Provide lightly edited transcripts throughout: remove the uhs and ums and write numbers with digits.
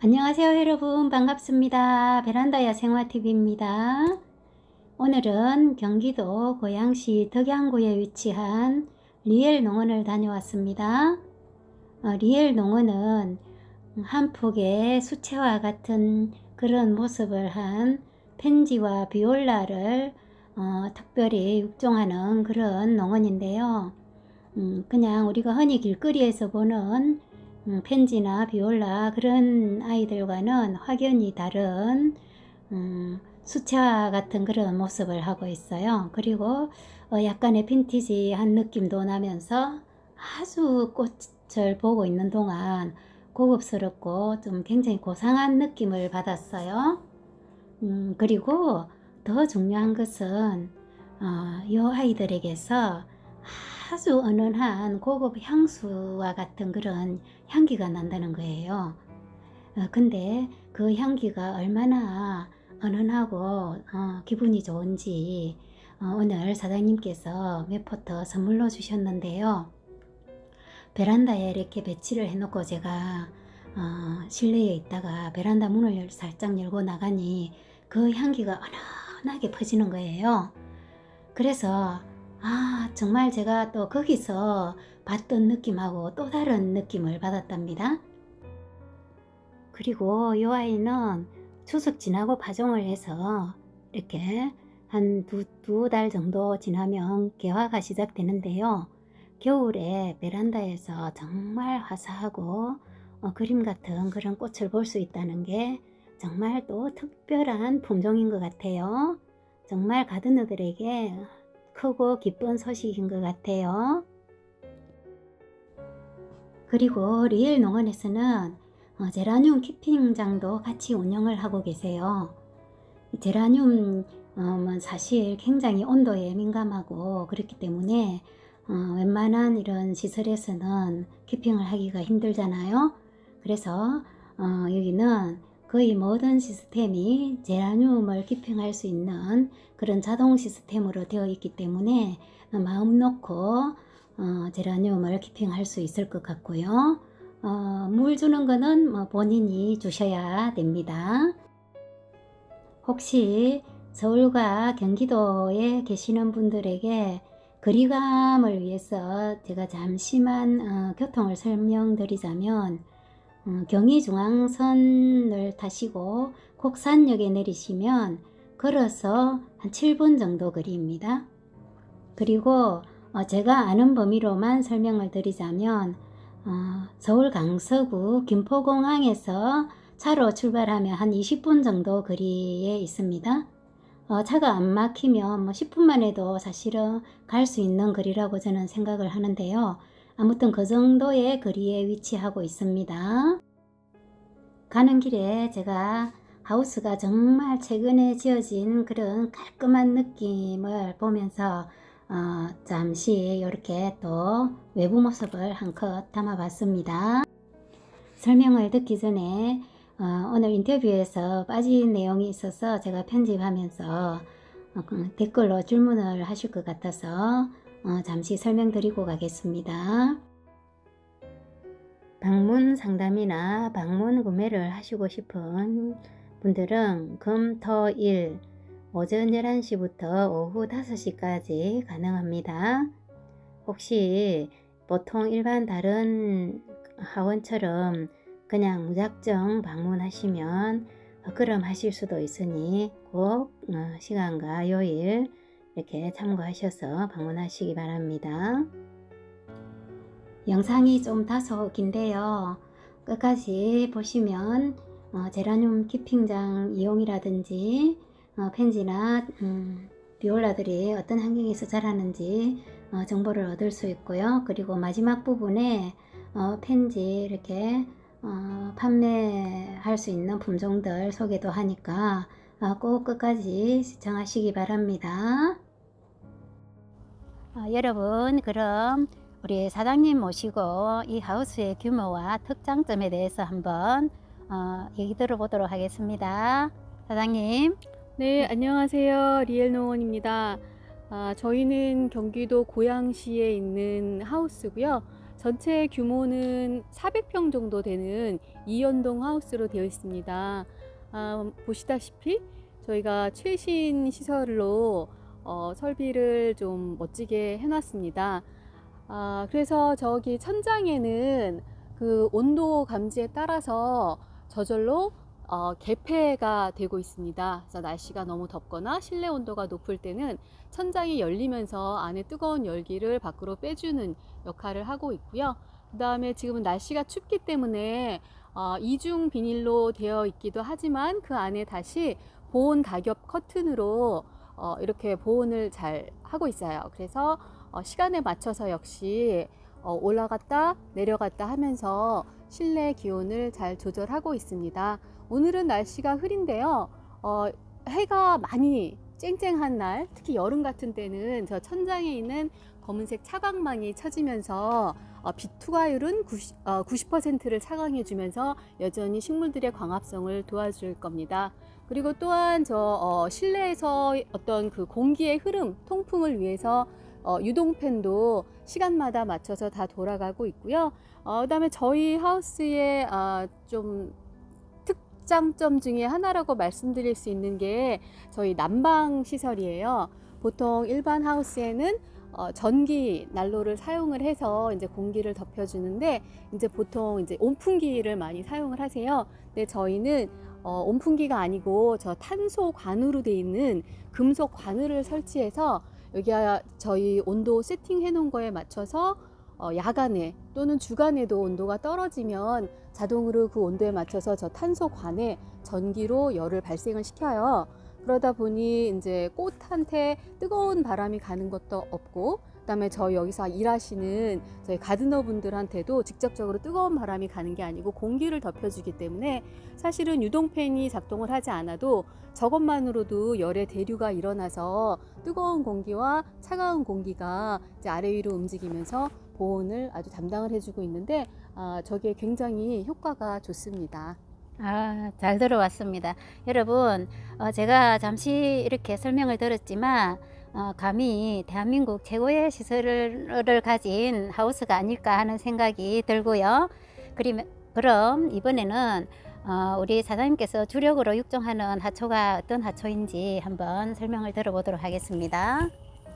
안녕하세요 여러분, 반갑습니다. 베란다 야생화TV입니다. 오늘은 경기도 고양시 덕양구에 위치한 리엘 농원을 다녀왔습니다. 리엘 농원은 한 폭의 수채화 같은 그런 모습을 한 펜지와 비올라를 특별히 육종하는 그런 농원인데요. 그냥 우리가 흔히 길거리에서 보는 펜지나 비올라 그런 아이들과는 확연히 다른 수채화 같은 그런 모습을 하고 있어요. 그리고 약간의 빈티지한 느낌도 나면서 아주 꽃을 보고 있는 동안 고급스럽고 좀 굉장히 고상한 느낌을 받았어요. 그리고 더 중요한 것은 이 아이들에게서 아주 은은한 고급 향수와 같은 그런 향기가 난다는 거예요. 근데 그 향기가 얼마나 은은하고 기분이 좋은지 오늘 사장님께서 몇 포트 선물로 주셨는데요. 베란다에 이렇게 배치를 해놓고 제가 실내에 있다가 베란다 문을 살짝 열고 나가니 그 향기가 은은하게 퍼지는 거예요. 그래서 정말 제가 또 거기서 봤던 느낌하고 또 다른 느낌을 받았답니다. 그리고 이 아이는 추석 지나고 파종을 해서 이렇게 한 두 달 정도 지나면 개화가 시작되는데요. 겨울에 베란다에서 정말 화사하고 그림 같은 그런 꽃을 볼 수 있다는 게 정말 또 특별한 품종인 것 같아요. 정말 가드너들에게 크고 기쁜 소식인 것 같아요. 그리고 리엘 농원에서는 제라늄 키핑장도 같이 운영을 하고 계세요. 제라늄은 사실 굉장히 온도에 민감하고 그렇기 때문에 웬만한 이런 시설에서는 키핑을 하기가 힘들잖아요. 그래서 여기는 거의 모든 시스템이 제라늄을 키핑할 수 있는 그런 자동 시스템으로 되어 있기 때문에 마음 놓고 제라늄을 키핑할 수 있을 것 같고요. 물 주는 거는 본인이 주셔야 됩니다. 혹시 서울과 경기도에 계시는 분들에게 거리감을 위해서 제가 잠시만 교통을 설명드리자면 경의중앙선을 타시고 곡산역에 내리시면 걸어서 한 7분 정도 거리입니다. 그리고 제가 아는 범위로만 설명을 드리자면 서울 강서구 김포공항에서 차로 출발하면 한 20분 정도 거리에 있습니다. 차가 안 막히면 10분만 해도 사실은 갈 수 있는 거리라고 저는 생각을 하는데요. 아무튼 그 정도의 거리에 위치하고 있습니다. 가는 길에 제가 하우스가 정말 최근에 지어진 그런 깔끔한 느낌을 보면서 잠시 이렇게 또 외부 모습을 한컷 담아 봤습니다. 설명을 듣기 전에 오늘 인터뷰에서 빠진 내용이 있어서 제가 편집하면서 댓글로 질문을 하실 것 같아서 잠시 설명드리고 가겠습니다. 방문 상담이나 방문 구매를 하시고 싶은 분들은 금, 토, 일 오전 11시부터 오후 5시까지 가능합니다. 혹시 보통 일반 다른 하원처럼 그냥 무작정 방문하시면 헛걸음 하실 수도 있으니 꼭 시간과 요일 이렇게 참고하셔서 방문하시기 바랍니다. 영상이 좀 다소 긴데요. 끝까지 보시면 제라늄 키핑장 이용이라든지 펜지나 비올라들이 어떤 환경에서 자라는지 정보를 얻을 수 있고요. 그리고 마지막 부분에 펜지 이렇게 판매할 수 있는 품종들 소개도 하니까 꼭 끝까지 시청하시기 바랍니다. 여러분, 그럼 우리 사장님 모시고 이 하우스의 규모와 특장점에 대해서 한번 얘기 들어보도록 하겠습니다. 사장님. 네, 안녕하세요. 리엘농원입니다. 저희는 경기도 고양시에 있는 하우스고요. 전체 규모는 400평 정도 되는 2연동 하우스로 되어 있습니다. 보시다시피 저희가 최신 시설로 설비를 좀 멋지게 해놨습니다. 그래서 저기 천장에는 그 온도 감지에 따라서 저절로 개폐가 되고 있습니다. 그래서 날씨가 너무 덥거나 실내 온도가 높을 때는 천장이 열리면서 안에 뜨거운 열기를 밖으로 빼주는 역할을 하고 있고요. 그 다음에 지금은 날씨가 춥기 때문에 이중 비닐로 되어 있기도 하지만 그 안에 다시 보온 가겹 커튼으로 이렇게 보온을 잘 하고 있어요. 그래서 시간에 맞춰서 역시 올라갔다 내려갔다 하면서 실내 기온을 잘 조절하고 있습니다. 오늘은 날씨가 흐린데요. 해가 많이 쨍쨍한 날, 특히 여름 같은 때는 저 천장에 있는 검은색 차광망이 쳐지면서 빛 투과율은 90%를 차광해 주면서 여전히 식물들의 광합성을 도와줄 겁니다. 그리고 또한 실내에서 어떤 그 공기의 흐름, 통풍을 위해서 유동팬도 시간마다 맞춰서 다 돌아가고 있고요. 그다음에 저희 하우스의 좀 특장점 중에 하나라고 말씀드릴 수 있는 게 저희 난방 시설이에요. 보통 일반 하우스에는 전기 난로를 사용을 해서 이제 공기를 덮여주는데 이제 보통 이제 온풍기를 많이 사용을 하세요. 근데 저희는 온풍기가 아니고 저 탄소 관으로 되어 있는 금속 관을 설치해서 여기가 저희 온도 세팅해 놓은 거에 맞춰서 야간에 또는 주간에도 온도가 떨어지면 자동으로 그 온도에 맞춰서 저 탄소관에 전기로 열을 발생을 시켜요. 그러다 보니 이제 꽃한테 뜨거운 바람이 가는 것도 없고, 그다음에 저희 여기서 일하시는 저희 가드너 분들한테도 직접적으로 뜨거운 바람이 가는 게 아니고 공기를 덮여주기 때문에 사실은 유동팬이 작동을 하지 않아도 저것만으로도 열의 대류가 일어나서 뜨거운 공기와 차가운 공기가 이제 아래 위로 움직이면서 보온을 아주 담당을 해주고 있는데 저게 굉장히 효과가 좋습니다. 잘 들어왔습니다. 여러분, 제가 잠시 이렇게 설명을 들었지만, 감히 대한민국 최고의 시설을 가진 하우스가 아닐까 하는 생각이 들고요. 그럼 이번에는 우리 사장님께서 주력으로 육종하는 하초가 어떤 하초인지 한번 설명을 들어보도록 하겠습니다.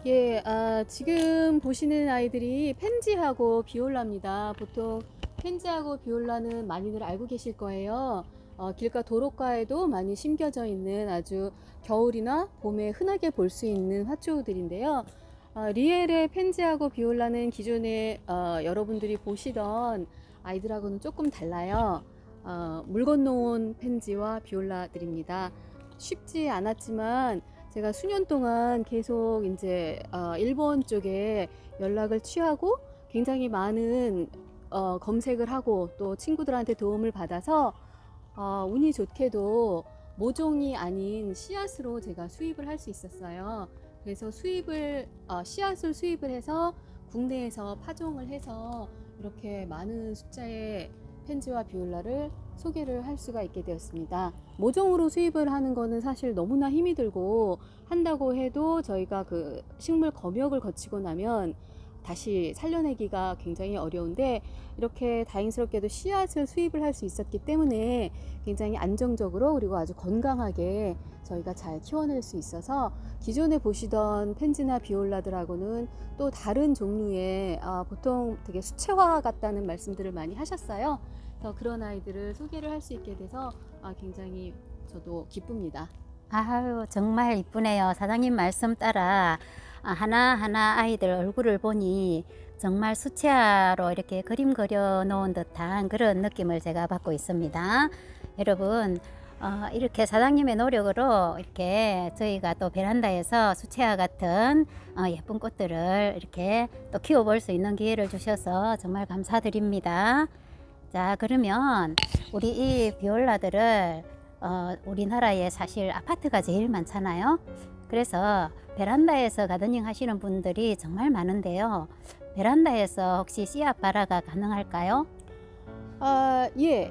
예, 지금 보시는 아이들이 펜지하고 비올라입니다. 보통 펜지하고 비올라는 많이들 알고 계실 거예요. 길가 도로가에도 많이 심겨져 있는 아주 겨울이나 봄에 흔하게 볼 수 있는 화초들인데요. 리엘의 펜지하고 비올라는 기존에 여러분들이 보시던 아이들하고는 조금 달라요. 물 건너온 펜지와 비올라들입니다. 쉽지 않았지만 제가 수년 동안 계속 이제 일본 쪽에 연락을 취하고 굉장히 많은 검색을 하고 또 친구들한테 도움을 받아서 운이 좋게도 모종이 아닌 씨앗으로 제가 수입을 할 수 있었어요. 그래서 씨앗을 수입을 해서 국내에서 파종을 해서 이렇게 많은 숫자의 펜지와 비올라를 소개를 할 수가 있게 되었습니다. 모종으로 수입을 하는 거는 사실 너무나 힘이 들고 한다고 해도 저희가 그 식물 검역을 거치고 나면 다시 살려내기가 굉장히 어려운데 이렇게 다행스럽게도 씨앗을 수입을 할 수 있었기 때문에 굉장히 안정적으로 그리고 아주 건강하게 저희가 잘 키워낼 수 있어서 기존에 보시던 펜지나 비올라들하고는 또 다른 종류의 보통 되게 수채화 같다는 말씀들을 많이 하셨어요. 그래서 그런 아이들을 소개를 할 수 있게 돼서 굉장히 저도 기쁩니다. 아유, 정말 이쁘네요. 사장님 말씀 따라 하나하나 아이들 얼굴을 보니 정말 수채화로 이렇게 그림 그려 놓은 듯한 그런 느낌을 제가 받고 있습니다. 여러분, 이렇게 사장님의 노력으로 이렇게 저희가 또 베란다에서 수채화 같은 예쁜 꽃들을 이렇게 또 키워볼 수 있는 기회를 주셔서 정말 감사드립니다. 자, 그러면 우리 이 비올라들을 우리나라에 사실 아파트가 제일 많잖아요. 그래서 베란다에서 가드닝 하시는 분들이 정말 많은데요. 베란다에서 혹시 씨앗 발화가 가능할까요? 예.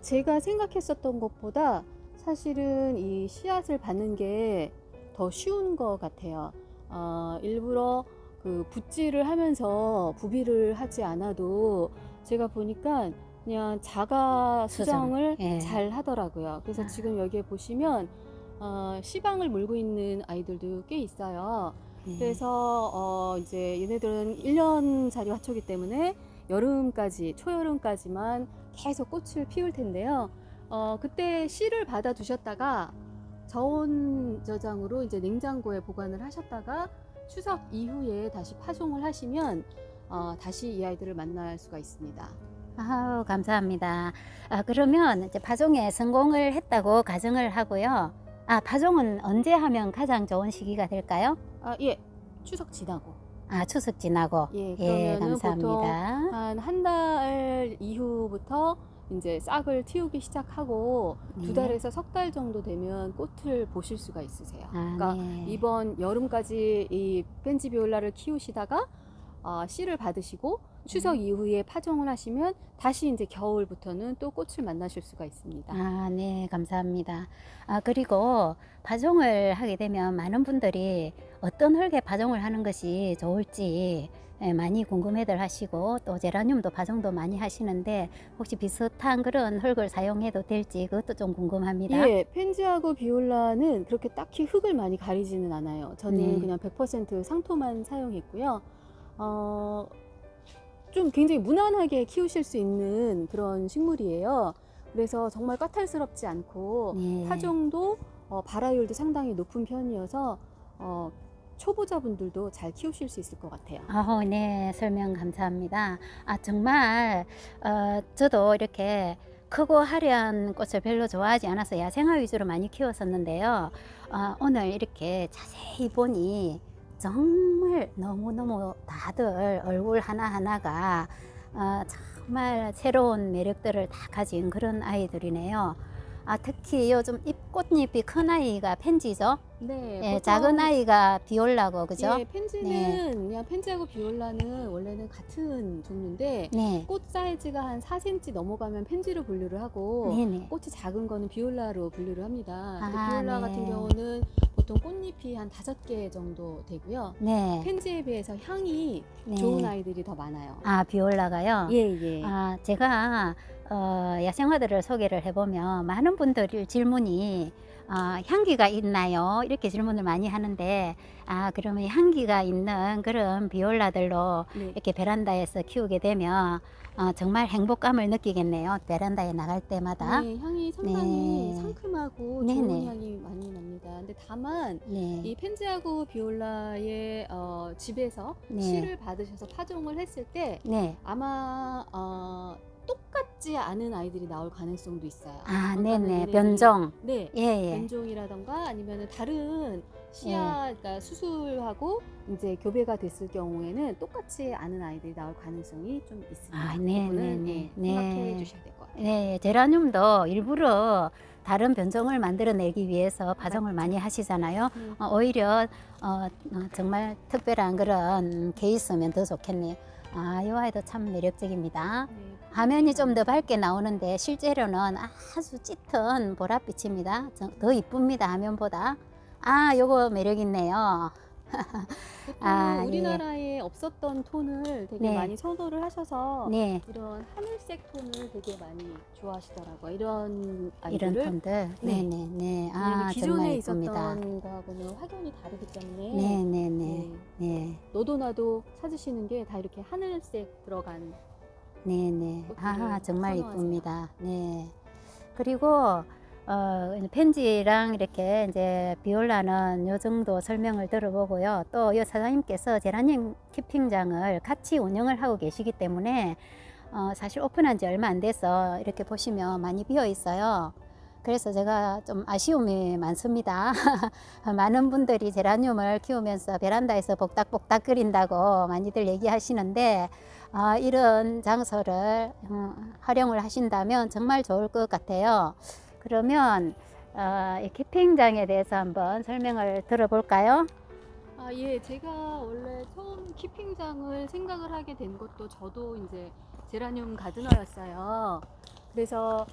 제가 생각했었던 것보다 사실은 이 씨앗을 받는 게 더 쉬운 것 같아요. 일부러 그 붓질을 하면서 부비를 하지 않아도 제가 보니까 그냥 자가 수정을 예. 잘 하더라고요. 그래서 아. 지금 여기에 보시면 씨방을 물고 있는 아이들도 꽤 있어요. 예. 그래서 이제 얘네들은 1년짜리 화초기 때문에 여름까지, 초여름까지만 계속 꽃을 피울 텐데요. 그때 씨를 받아 두셨다가 저온 저장으로 이제 냉장고에 보관을 하셨다가 추석 이후에 다시 파종을 하시면 다시 이 아이들을 만날 수가 있습니다. 아우, 감사합니다. 그러면 이제 파종에 성공을 했다고 가정을 하고요. 파종은 언제 하면 가장 좋은 시기가 될까요? 예, 추석 지나고. 추석 지나고. 예, 예, 그러면은 보통 감사합니다. 한 달 이후부터 이제 싹을 틔우기 시작하고 네. 2달에서 석 달 정도 되면 꽃을 보실 수가 있으세요. 그러니까 네. 이번 여름까지 이 펜지비올라를 키우시다가 씨를 받으시고 추석 이후에 파종을 하시면 다시 이제 겨울부터는 또 꽃을 만나실 수가 있습니다. 네, 감사합니다. 그리고 파종을 하게 되면 많은 분들이 어떤 흙에 파종을 하는 것이 좋을지 많이 궁금해들 하시고, 또 제라늄도 파종도 많이 하시는데 혹시 비슷한 그런 흙을 사용해도 될지 그것도 좀 궁금합니다. 예, 펜지하고 비올라는 그렇게 딱히 흙을 많이 가리지는 않아요. 저는 네. 그냥 100% 상토만 사용했고요. 좀 굉장히 무난하게 키우실 수 있는 그런 식물이에요. 그래서 정말 까탈스럽지 않고 네. 파종도 발화율도 상당히 높은 편이어서 초보자분들도 잘 키우실 수 있을 것 같아요. 네, 설명 감사합니다. 정말 저도 이렇게 크고 화려한 꽃을 별로 좋아하지 않아서 야생화 위주로 많이 키웠었는데요. 오늘 이렇게 자세히 보니 정말 너무너무 다들 얼굴 하나하나가 정말 새로운 매력들을 다 가진 그런 아이들이네요. 특히 요즘 꽃잎이 큰 아이가 펜지죠. 네, 예, 보통 작은 아이가 비올라고, 그죠? 예, 펜지는 네. 그냥 펜지하고 비올라는 원래는 같은 종류인데 네. 꽃 사이즈가 한 4cm 넘어가면 펜지로 분류를 하고 네네. 꽃이 작은 거는 비올라로 분류를 합니다. 근데 아, 비올라 네. 같은 경우는 보통 꽃잎이 한 5개 정도 되고요. 네. 펜지에 비해서 향이 네. 좋은 아이들이 더 많아요. 비올라가요? 예. 제가 야생화들을 소개를 해보면 많은 분들이 질문이 향기가 있나요? 이렇게 질문을 많이 하는데, 그러면 향기가 있는 그런 비올라들로 네. 이렇게 베란다에서 키우게 되면 정말 행복감을 느끼겠네요. 베란다에 나갈 때마다. 네, 향이 상당히 네. 상큼하고 네네. 좋은 향이 많이 납니다. 근데 다만 네. 이 펜지하고 비올라의 집에서 네. 씨를 받으셔서 파종을 했을 때 네. 아마 똑같지 않은 아이들이 나올 가능성도 있어요. 네네. 얘네들이- 변종. 네, 예. 변종이라던가 아니면 다른 씨앗, 그러니까 수술하고 이제 교배가 됐을 경우에는 똑같지 않은 아이들이 나올 가능성이 좀 있습니다. 네, 그거는 네, 예, 네. 생각해 주셔야 될 것 같아요. 네, 제라늄도 일부러 다른 변종을 만들어내기 위해서 파종을 많이 하시잖아요. 오히려 정말 특별한 그런 케이스면 더 좋겠네요. 이 아이도 참 매력적입니다. 네. 화면이 좀 더 밝게 나오는데 실제로는 아주 짙은 보랏빛입니다. 더 이쁩니다, 화면보다. 요거 매력 있네요. 보통 네. 우리나라에 없었던 톤을 되게 네. 많이 선호를 하셔서 네, 이런 하늘색 톤을 되게 많이 좋아하시더라고요. 이런 이런 아이들을. 톤들. 네. 네네네. 왜냐면 정말 기존에 이쁩니다. 있었던 거하고는 확연히 다르기 때문에 네네네. 네. 너도 나도 찾으시는 게 다 이렇게 하늘색 들어간 네네. 꽃들을 정말 선호하세요. 이쁩니다. 네. 그리고 펜지랑 이렇게 이제 비올라는 요 정도 설명을 들어보고요. 또 요 사장님께서 제라늄 키핑장을 같이 운영을 하고 계시기 때문에 사실 오픈한 지 얼마 안 돼서 이렇게 보시면 많이 비어 있어요. 그래서 제가 좀 아쉬움이 많습니다. 많은 분들이 제라늄을 키우면서 베란다에서 복닥복닥 끓인다고 많이들 얘기하시는데, 이런 장소를 활용을 하신다면 정말 좋을 것 같아요. 그러면 이 키핑장에 대해서 한번 설명을 들어볼까요? 예, 제가 원래 처음 키핑장을 생각을 하게 된 것도 저도 이제 제라늄 가드너였어요. 그래서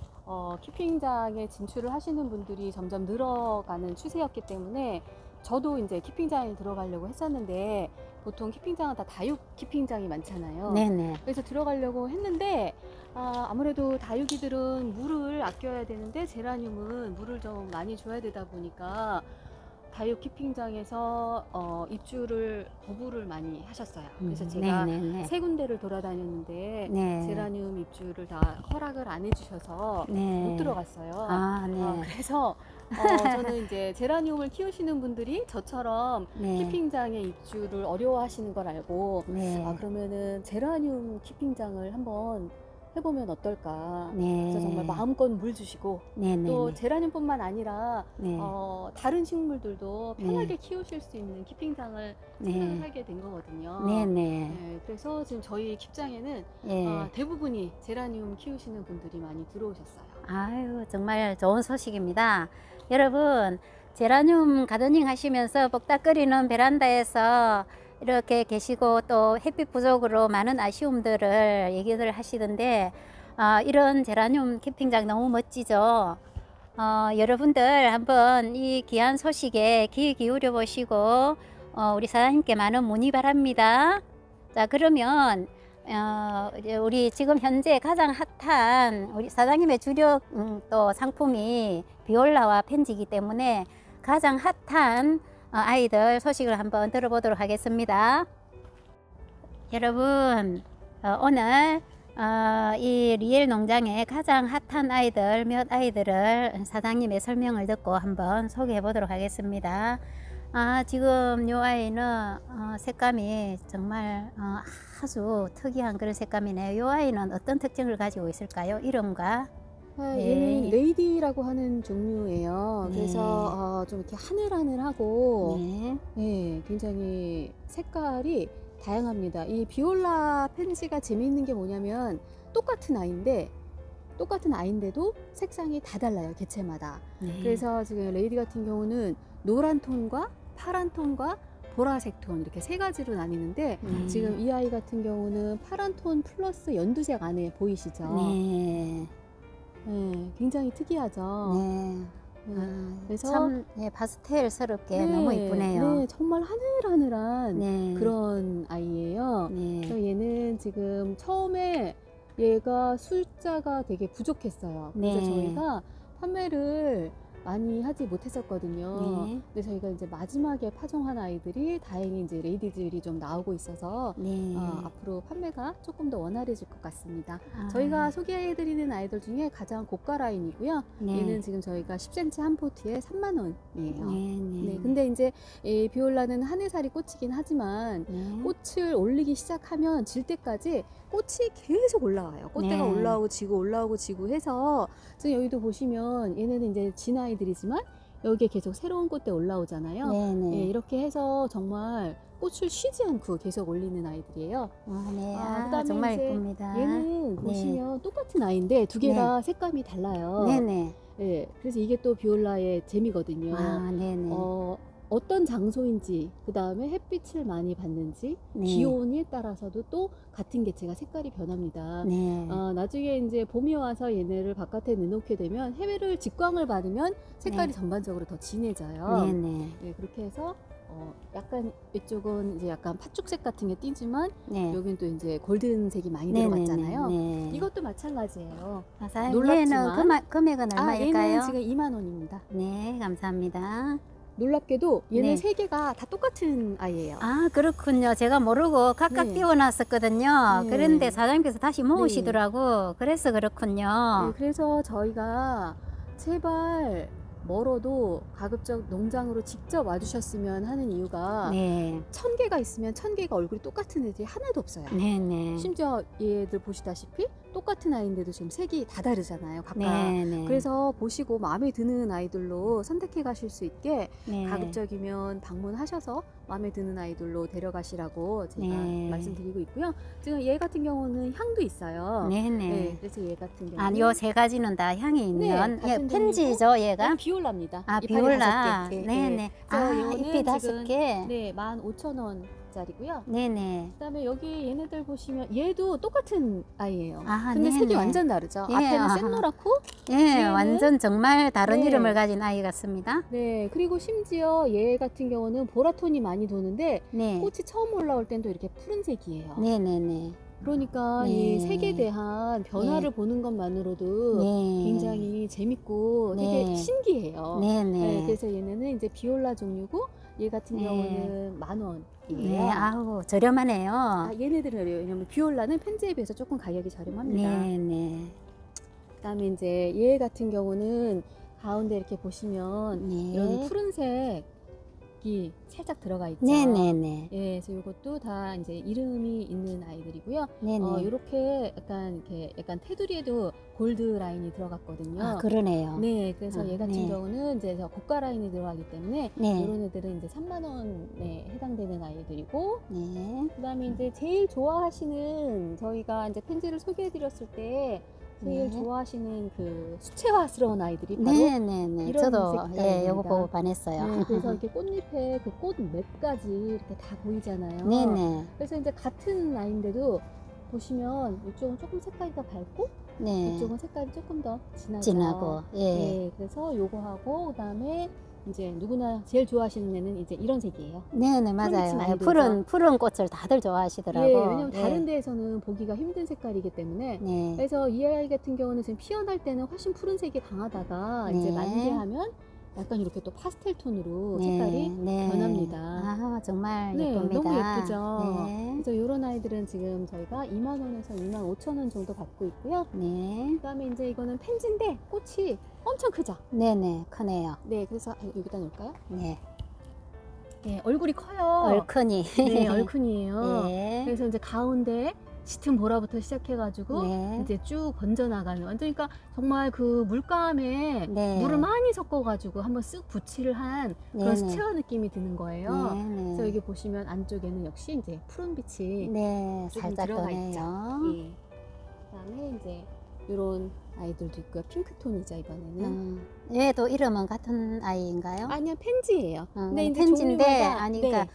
키핑장에 진출을 하시는 분들이 점점 늘어가는 추세였기 때문에 저도 이제 키핑장에 들어가려고 했었는데 보통 키핑장은 다 다육 키핑장이 많잖아요. 네네. 그래서 들어가려고 했는데 아무래도 다육이들은 물을 아껴야 되는데 제라늄은 물을 좀 많이 줘야 되다 보니까 다육 키핑장에서 입주를 거부를 많이 하셨어요. 그래서 제가 네네네. 세 군데를 돌아다녔는데 네. 제라늄 입주를 다 허락을 안 해주셔서 네. 못 들어갔어요. 아, 네. 그래서 저는 이제 제라늄을 키우시는 분들이 저처럼 네. 키핑장에 입주를 어려워하시는 걸 알고 네. 그러면은 제라늄 키핑장을 한번 해보면 어떨까. 네. 그래서 정말 마음껏 물 주시고 네네. 또 제라늄뿐만 아니라 네. 다른 식물들도 편하게 네. 키우실 수 있는 키핑장을 네. 생각을 하게 된 거거든요. 네네. 네, 그래서 지금 저희 킵장에는 예. 대부분이 제라늄 키우시는 분들이 많이 들어오셨어요. 아유, 정말 좋은 소식입니다. 여러분, 제라늄 가드닝 하시면서 복닥거리는 베란다에서 이렇게 계시고 또 햇빛 부족으로 많은 아쉬움들을 얘기를 하시던데, 이런 제라늄 캠핑장 너무 멋지죠? 여러분들 한번 이 귀한 소식에 귀 기울여 보시고 우리 사장님께 많은 문의 바랍니다. 자, 그러면 이제 우리 지금 현재 가장 핫한 우리 사장님의 주력 또 상품이 비올라와 펜지이기 때문에 가장 핫한 아이들 소식을 한번 들어보도록 하겠습니다. 여러분, 오늘 이 리엘 농장의 가장 핫한 아이들 몇 아이들을 사장님의 설명을 듣고 한번 소개해 보도록 하겠습니다. 지금 이 아이는 색감이 정말 아주 특이한 그런 색감이네요. 이 아이는 어떤 특징을 가지고 있을까요? 이름과 네. 얘는 레이디라고 하는 종류예요. 네. 그래서 좀 이렇게 하늘하늘하고 네. 네, 굉장히 색깔이 다양합니다. 이 비올라 펜지가 재미있는 게 뭐냐면 똑같은 아이인데도 색상이 다 달라요, 개체마다. 네. 그래서 지금 레이디 같은 경우는 노란 톤과 파란 톤과 보라색 톤 이렇게 세 가지로 나뉘는데 지금 이 아이 같은 경우는 파란 톤 플러스 연두색 안에 보이시죠? 네. 네, 굉장히 특이하죠. 네. 그래서 참 파스텔스럽게 너무 이쁘네요. 네, 정말 하늘하늘한 네. 그런 아이예요. 네. 그래서 얘는 지금 처음에 얘가 숫자가 되게 부족했어요. 그래서 네. 저희가 판매를 많이 하지 못했었거든요. 네. 근데 저희가 이제 마지막에 파종한 아이들이 다행히 이제 레이디들이 좀 나오고 있어서 네. 앞으로 판매가 조금 더 원활해질 것 같습니다. 아. 저희가 소개해드리는 아이들 중에 가장 고가 라인이고요. 네. 얘는 지금 저희가 10cm 한 포트에 3만 원이에요. 네. 네, 근데 이제 이 비올라는 한 해살이 꽃이긴 하지만 네. 꽃을 올리기 시작하면 질 때까지 꽃이 계속 올라와요. 꽃대가 네. 올라오고 지고 해서 지금 여기도 보시면 얘네는 이제 진 아이들이지만 여기에 계속 새로운 꽃대 올라오잖아요. 네네. 네, 이렇게 해서 정말 꽃을 쉬지 않고 계속 올리는 아이들이에요. 네. 그다음에 정말 이제 이쁩니다. 얘는 보시면 똑같은 아이인데 두 개가 색감이 달라요. 네네. 네, 그래서 이게 또 비올라의 재미거든요. 네네. 어떤 장소인지, 그 다음에 햇빛을 많이 받는지, 네. 기온에 따라서도 또 같은 개체가 색깔이 변합니다. 네. 나중에 이제 봄이 와서 얘네를 바깥에 내놓게 되면 해외를 직광을 받으면 색깔이 네. 전반적으로 더 진해져요. 네네. 네, 그렇게 해서 약간 이쪽은 이제 약간 팥죽색 같은 게 띄지만 네. 여긴 또 이제 골든색이 많이 네네네. 들어갔잖아요. 네. 이것도 마찬가지예요. 사장님, 놀랍지만- 얘는 금액은 얘는 얼마일까요? 지금 2만 원입니다. 네, 감사합니다. 놀랍게도 얘는 네. 세 개가 다 똑같은 아이예요. 그렇군요. 제가 모르고 각각 네. 띄워놨었거든요. 네. 그런데 사장님께서 다시 모으시더라고. 그래서 그렇군요. 네, 그래서 저희가 제발 멀어도 가급적 농장으로 직접 와주셨으면 하는 이유가 네. 1000개가 있으면 1000개가 얼굴이 똑같은 애들이 하나도 없어요. 네네. 심지어 얘들 보시다시피 똑같은 아이인데도 지금 색이 다 다르잖아요, 각각. 네네. 그래서 보시고 마음에 드는 아이들로 선택해 가실 수 있게 네. 가급적이면 방문하셔서 마음에 드는 아이들로 데려가시라고 제가 네. 말씀드리고 있고요. 지금 얘 같은 경우는 향도 있어요. 네네. 네, 그래서 얘 같은 경우는 요 세 가지는 다 향이 있는 같은 펜지죠, 얘가? 비올라입니다. 아, 이파리 비올라. 5개. 네네. 그래서 잎이 요거는 5개. 네, 15,000원. 살짜리고요. 네네. 그다음에 여기 얘네들 보시면 얘도 똑같은 아이예요. 아, 근데 색이 네네. 완전 다르죠. 예, 앞에는 아하. 샛노랗고 예, 뒤에는 완전 정말 다른 네. 이름을 가진 아이 같습니다. 네, 그리고 심지어 얘 같은 경우는 보라톤이 많이 도는데 네. 꽃이 처음 올라올 땐 또 이렇게 푸른색이에요. 네네네. 그러니까 네. 이 색에 대한 변화를 보는 것만으로도 네. 굉장히 재밌고 되게 네. 신기해요. 네네. 네, 그래서 얘네는 이제 비올라 종류고 얘 같은 네. 경우는 10,000원이에요. 네, 아우, 저렴하네요. 아, 얘네들은 그래요. 왜냐면 비올라는 펜지에 비해서 조금 가격이 저렴합니다. 네네. 그다음에 이제 얘 같은 경우는 가운데 이렇게 보시면 네. 이런 푸른색이 살짝 들어가 있죠. 네네네. 예, 그래서 이것도 다 이제 이름이 있는 아이들이고요. 네네. 이렇게 약간 테두리에도 골드 라인이 들어갔거든요. 아, 그러네요. 네, 그래서 아, 얘 같은 네. 경우는 이제 저 고가 라인이 들어가기 때문에 네. 이런 애들은 이제 3만 원에 해당되는 아이들이고, 네. 그다음에 이제 제일 좋아하시는 저희가 이제 펜지를 소개해드렸을 때 제일 네. 좋아하시는 그 수채화스러운 아이들이 바로 네네네. 이런 저도 색깔입니다. 요거 보고 반했어요. 네, 그래서 이렇게 꽃잎에 그 꽃 맵까지 이렇게 다 보이잖아요. 네네. 그래서 이제 같은 라인인데도 보시면 이쪽은 조금 색깔이 더 밝고 네. 이쪽은 색깔이 조금 더 진하죠. 진하고, 예. 네, 그래서 요거 하고 그다음에 이제 누구나 제일 좋아하시는 애는 이제 이런 색이에요. 네네, 푸른빛이 맞아요. 많이 예, 푸른 꽃을 다들 좋아하시더라고. 예, 왜냐면 예. 다른 데에서는 보기가 힘든 색깔이기 때문에. 네. 그래서 이 아이 같은 경우는 지금 피어날 때는 훨씬 푸른색이 강하다가 이제 네. 만개하면 약간 이렇게 또 파스텔 톤으로 네. 색깔이 네. 변합니다. 아, 정말 네, 예쁩니다. 너무 예쁘죠. 네. 그래서 이런 아이들은 지금 저희가 2만 원에서 2만 5천 원 정도 받고 있고요. 네. 그다음에 이제 이거는 펜지인데 꽃이 엄청 크죠. 네네, 크네요. 네, 그래서 여기다 놓을까요? 네. 네, 얼굴이 커요. 얼큰이. 네, 얼큰이에요. 네. 그래서 이제 가운데 짙은 보라부터 시작해가지고 네. 이제 쭉 번져나가는 완전 그러니까 정말 그 물감에 네. 물을 많이 섞어가지고 한번 쓱 붓칠을 한 그런 네네. 수채화 느낌이 드는 거예요. 네네. 그래서 여기 보시면 안쪽에는 역시 이제 푸른빛이 네, 조금 살짝 들어가 도네요. 예. 그다음에 이제 이런 아이들도 있고요. 핑크톤이죠 이번에는. 얘도 이름은 같은 아이인가요? 아니요, 펜지예요. 근데 이제 펜지인데, 종류마다, 아니, 네, 그러니까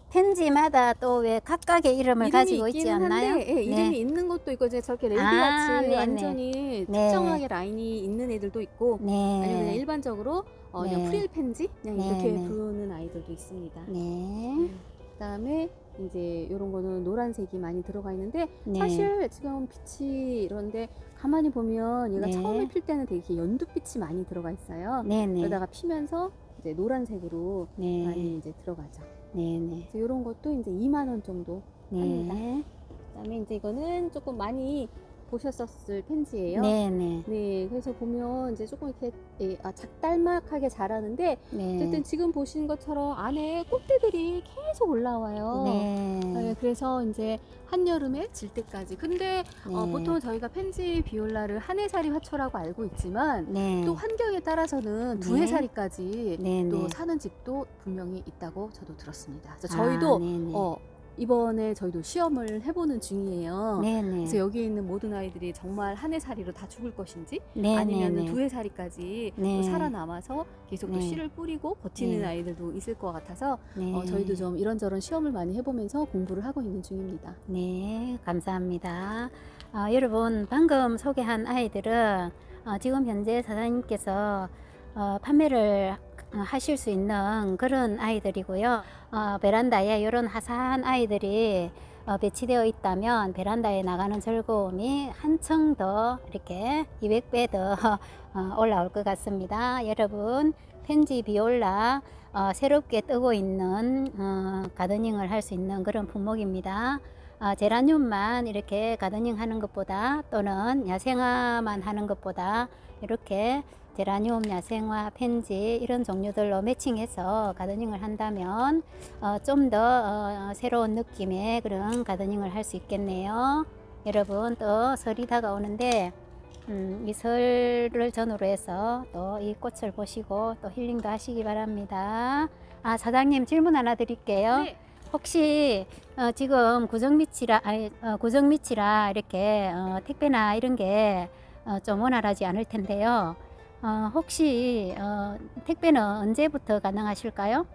펜지마다 또 왜 각각의 이름을 가지고 있지 있기는 않나요? 한데, 예, 이름이 네. 있는 것도 있고 이제 저렇게 레이디 아, 같이 네네. 완전히 네. 특정하게 라인이 있는 애들도 있고, 아니면 그냥 네. 일반적으로 그냥 네. 프릴 펜지 그냥 네, 이렇게 네. 부르는 아이들도 있습니다. 네. 그다음에 이제 이런 거는 노란색이 많이 들어가 있는데 네. 사실 지금 빛이 이런데 가만히 보면 얘가 네. 처음에 필 때는 되게 연두빛이 많이 들어가 있어요. 네네. 그러다가 피면서 이제 노란색으로 많이 네. 이제 들어가죠. 네네. 그래서 이런 것도 이제 2만 원 정도 합니다. 네. 그다음에 이제 이거는 조금 많이 보셨었을 펜지예요. 네네. 네, 그래서 보면 이제 조금 이렇게 작달막하게 자라는데 어쨌든 네. 지금 보시는 것처럼 안에 꽃대들이 계속 올라와요. 네. 네, 그래서 이제 한여름에 질 때까지. 근데 네. 보통 저희가 펜지 비올라를 한 해살이 화초라고 알고 있지만 네. 또 환경에 따라서는 두 네. 해살이까지 네네. 또 사는 집도 분명히 있다고 저도 들었습니다. 그래서 아, 저희도 네네. 이번에 저희도 시험을 해보는 중이에요. 네네. 그래서 여기 있는 모든 아이들이 정말 한 해살이로 다 죽을 것인지 네네네. 아니면 두 해살이까지 네. 또 살아남아서 계속 또 네. 씨를 뿌리고 버티는 네. 아이들도 있을 것 같아서 네. 저희도 좀 이런저런 시험을 많이 해보면서 공부를 하고 있는 중입니다. 네, 감사합니다. 여러분, 방금 소개한 아이들은 지금 현재 사장님께서 판매를 하실 수 있는 그런 아이들이고요. 베란다에 이런 화사한 아이들이 배치되어 있다면 베란다에 나가는 즐거움이 한층 더 이렇게 200배 더 올라올 것 같습니다. 여러분, 펜지 비올라 새롭게 뜨고 있는 가드닝을 할 수 있는 그런 품목입니다. 제라늄만 이렇게 가드닝 하는 것보다 또는 야생화만 하는 것보다 이렇게 제라늄, 야생화, 펜지 이런 종류들로 매칭해서 가드닝을 한다면 좀 더 새로운 느낌의 그런 가드닝을 할 수 있겠네요. 여러분, 또 설이 다가오는데 이 설을 전후로 해서 또 이 꽃을 보시고 또 힐링도 하시기 바랍니다. 사장님, 질문 하나 드릴게요. 네. 혹시 지금 구정밑이라 이렇게 택배나 이런 게 좀 원활하지 않을 텐데요. 택배는 언제부터 가능하실까요?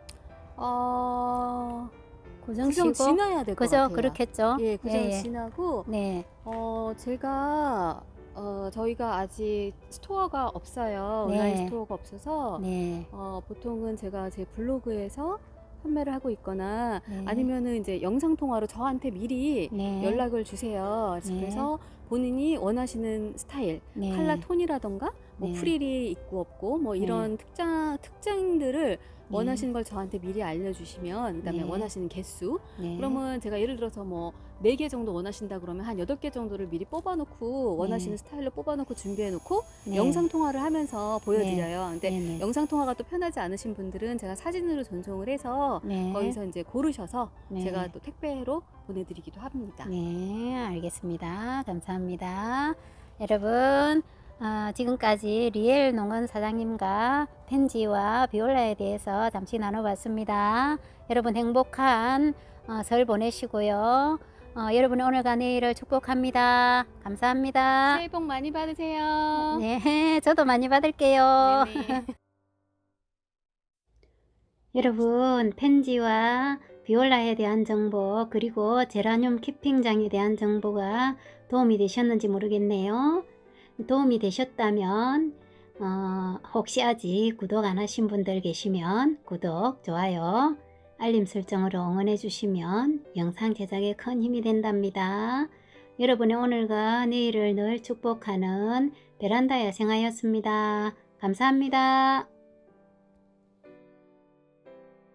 고정 구정 쉬고 지나야 될 것 그죠? 같아요. 그렇겠죠? 예, 구정 예, 예. 지나고 네, 제가 저희가 아직 스토어가 없어요. 온라인 네, 스토어가 없어서 네, 보통은 제가 제 블로그에서 판매를 하고 있거나 네, 아니면은 이제 영상 통화로 저한테 미리 네, 연락을 주세요. 네. 그래서 본인이 원하시는 스타일, 네, 컬러 톤이라던가 뭐 네. 프릴이 있고 없고 뭐 네. 이런 특징들을 네. 원하시는 걸 저한테 미리 알려주시면, 그다음에 네. 원하시는 개수, 네. 그러면 제가 예를 들어서 뭐 4개 정도 원하신다 그러면 한 8개 정도를 미리 뽑아놓고 원하시는 네. 스타일로 뽑아놓고 준비해놓고 네. 영상 통화를 하면서 보여드려요. 근데 네, 네. 영상 통화가 또 편하지 않으신 분들은 제가 사진으로 전송을 해서 네. 거기서 이제 고르셔서 네. 제가 또 택배로 보내드리기도 합니다. 네, 알겠습니다. 감사합니다. 여러분, 지금까지 리엘 농원 사장님과 펜지와 비올라에 대해서 잠시 나눠봤습니다. 여러분 행복한 설 보내시고요. 여러분의 오늘과 내일을 축복합니다. 감사합니다. 새해 복 많이 받으세요. 네, 저도 많이 받을게요. 네네. 여러분, 펜지와 비올라에 대한 정보, 그리고 제라늄 키핑장에 대한 정보가 도움이 되셨는지 모르겠네요. 도움이 되셨다면 혹시 아직 구독 안 하신 분들 계시면 구독, 좋아요, 알림 설정으로 응원해 주시면 영상 제작에 큰 힘이 된답니다. 여러분의 오늘과 내일을 늘 축복하는 베란다 야생아였습니다. 감사합니다.